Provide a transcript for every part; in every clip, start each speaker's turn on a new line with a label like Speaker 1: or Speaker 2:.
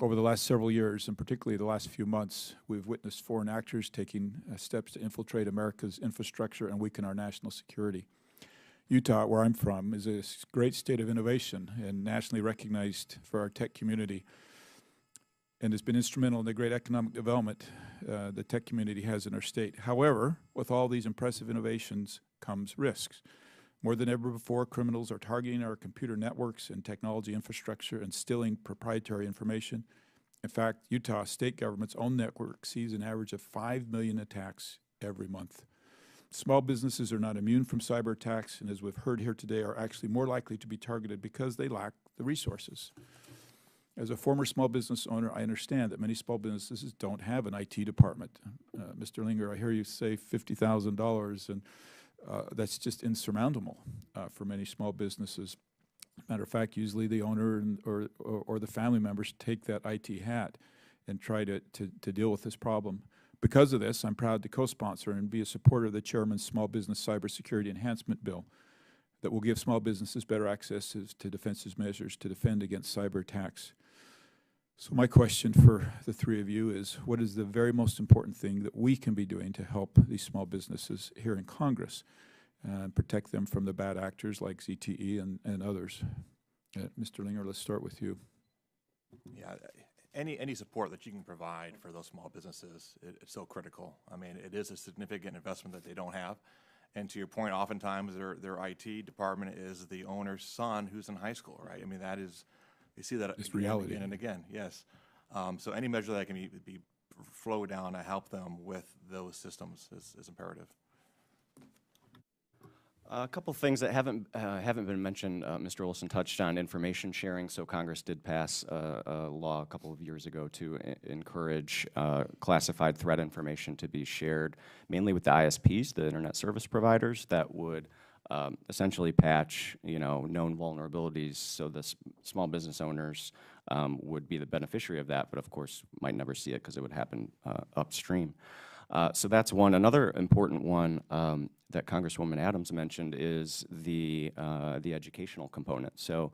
Speaker 1: Over the last several years, and particularly the last few months, we've witnessed foreign actors taking steps to infiltrate America's infrastructure and weaken our national security. Utah, where I'm from, is a great state of innovation and nationally recognized for our tech community, and has been instrumental in the great economic development the tech community has in our state. However, with all these impressive innovations comes risks. More than ever before, criminals are targeting our computer networks and technology infrastructure and stealing proprietary information. In fact, Utah state government's own network sees an average of 5 million attacks every month. Small businesses are not immune from cyber attacks, and as we've heard here today, are actually more likely to be targeted because they lack the resources. As a former small business owner, I understand that many small businesses don't have an IT department. Mr. Linger, I hear you say $50,000, and that's just insurmountable for many small businesses. Matter of fact, usually the owner or the family members take that IT hat and try to deal with this problem. Because of this, I'm proud to co-sponsor and be a supporter of the Chairman's Small Business Cybersecurity Enhancement Bill that will give small businesses better access to defensive measures to defend against cyber attacks. So my question for the three of you is, what is the very most important thing that we can be doing to help these small businesses here in Congress and protect them from the bad actors like ZTE and others? Mr. Linger, let's start with you.
Speaker 2: Yeah, any support that you can provide for those small businesses, it's so critical. I mean, it is a significant investment that they don't have. And to your point, oftentimes their IT department is the owner's son who's in high school, right? I mean, that is, you see that
Speaker 1: it's reality
Speaker 2: again and again, yes. So any measure that can be flow down to help them with those systems is imperative.
Speaker 3: A couple things that haven't been mentioned. Mr. Olson touched on information sharing. So Congress did pass a law a couple of years ago to encourage classified threat information to be shared, mainly with the ISPs, the internet service providers, that would essentially patch, known vulnerabilities, so the small business owners would be the beneficiary of that, but of course might never see it because it would happen upstream. So that's one. Another important one that Congresswoman Adams mentioned is the educational component. So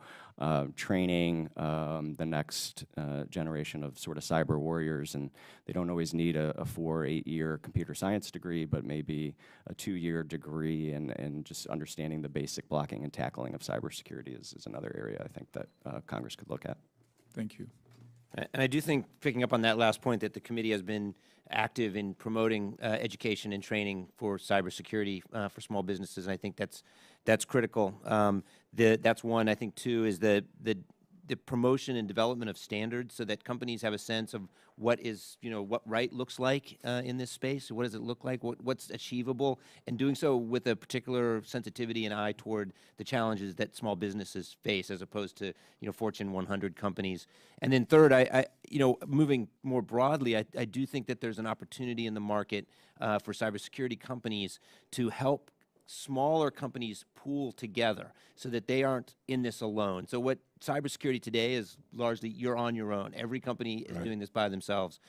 Speaker 3: training the next generation of sort of cyber warriors, and they don't always need a 4 or 8 year computer science degree, but maybe a 2-year degree, and just understanding the basic blocking and tackling of cybersecurity is another area I think that Congress could look at.
Speaker 1: Thank you.
Speaker 4: And I do think, picking up on that last point, that the committee has been active in promoting education and training for cybersecurity for small businesses, and I think that's critical. That's one. I think two is the promotion and development of standards, so that companies have a sense of what right looks like in this space. What does it look like? What's achievable, and doing so with a particular sensitivity and eye toward the challenges that small businesses face, as opposed to Fortune 100 companies. And then third, moving more broadly, I do think that there's an opportunity in the market for cybersecurity companies to help smaller companies pool together so that they aren't in this alone. So what cybersecurity today is largely you're on your own. Every company is doing this by themselves.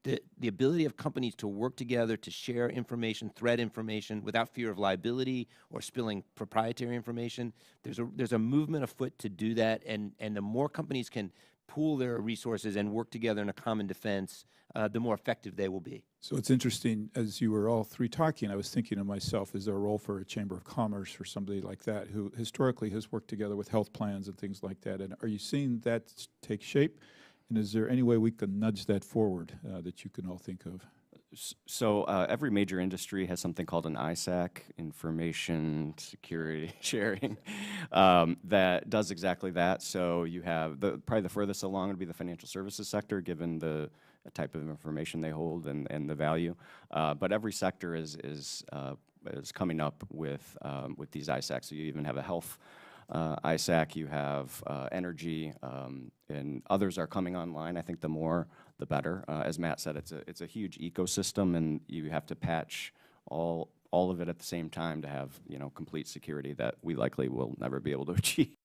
Speaker 4: The ability of companies to work together to share information, threat information, without fear of liability or spilling proprietary information, there's a movement afoot to do that, and the more companies can pool their resources and work together in a common defense, the more effective they will be.
Speaker 1: So it's interesting, as you were all three talking, I was thinking to myself, is there a role for a Chamber of Commerce or somebody like that who historically has worked together with health plans and things like that? And are you seeing that take shape? And is there any way we can nudge that forward that you can all think of?
Speaker 3: So every major industry has something called an ISAC, Information Security Sharing, that does exactly that. So you have probably the furthest along would be the financial services sector, given the type of information they hold and the value. But every sector is coming up with these ISACs. So you even have a health ISAC, you have energy, and others are coming online. I think the more, the better. As Matt said, it's a huge ecosystem, and you have to patch all of it at the same time to have complete security that we likely will never be able to achieve.